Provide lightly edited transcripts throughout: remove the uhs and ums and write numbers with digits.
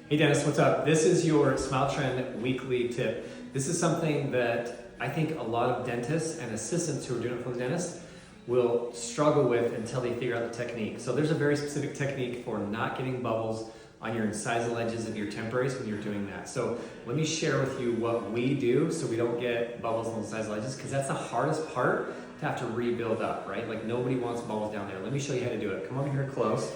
Hey Dennis, what's up? This is your SmileTrend weekly tip. This is something that I think a lot of dentists and assistants who are doing it for the dentist will struggle with until they figure out the technique. So there's a very specific technique for not getting bubbles on your incisal edges of your temporaries when you're doing that. So let me share with you what we do so we don't get bubbles on the incisal edges, because that's the hardest part to have to rebuild up, right? Like nobody wants bubbles down there. Let me show you how to do it. Come over here close.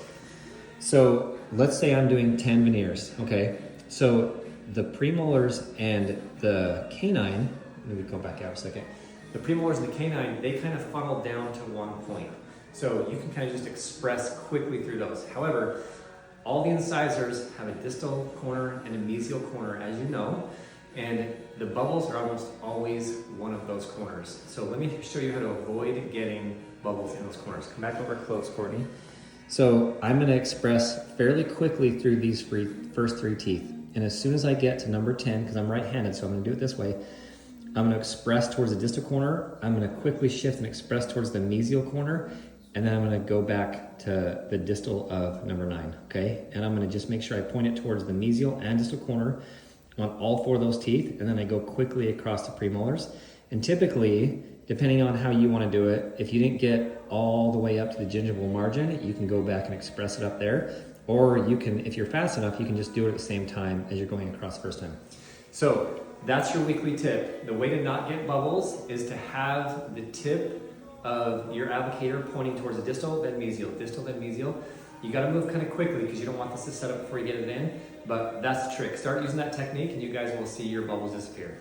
So let's say I'm doing 10 veneers, okay? So the premolars and the canine, let me go back out a second. The premolars and the canine, they kind of funnel down to one point. So you can kind of just express quickly through those. However, all the incisors have a distal corner and a mesial corner, as you know, and the bubbles are almost always one of those corners. So let me show you how to avoid getting bubbles in those corners. Come back over close, Courtney. So I'm going to express fairly quickly through these first three teeth. And as soon as I get to number 10, because I'm right-handed, so I'm going to do it this way, I'm going to express towards the distal corner. I'm going to quickly shift and express towards the mesial corner. And then I'm going to go back to the distal of number 9, okay? And I'm going to just make sure I point it towards the mesial and distal corner on all 4 of those teeth. And then I go quickly across the premolars. And typically, depending on how you want to do it, if you didn't get all the way up to the gingival margin, you can go back and express it up there. Or you can, if you're fast enough, you can just do it at the same time as you're going across the first time. So that's your weekly tip. The way to not get bubbles is to have the tip of your applicator pointing towards the distal, then mesial, distal, then mesial. You got to move kind of quickly because you don't want this to set up before you get it in, but that's the trick. Start using that technique and you guys will see your bubbles disappear.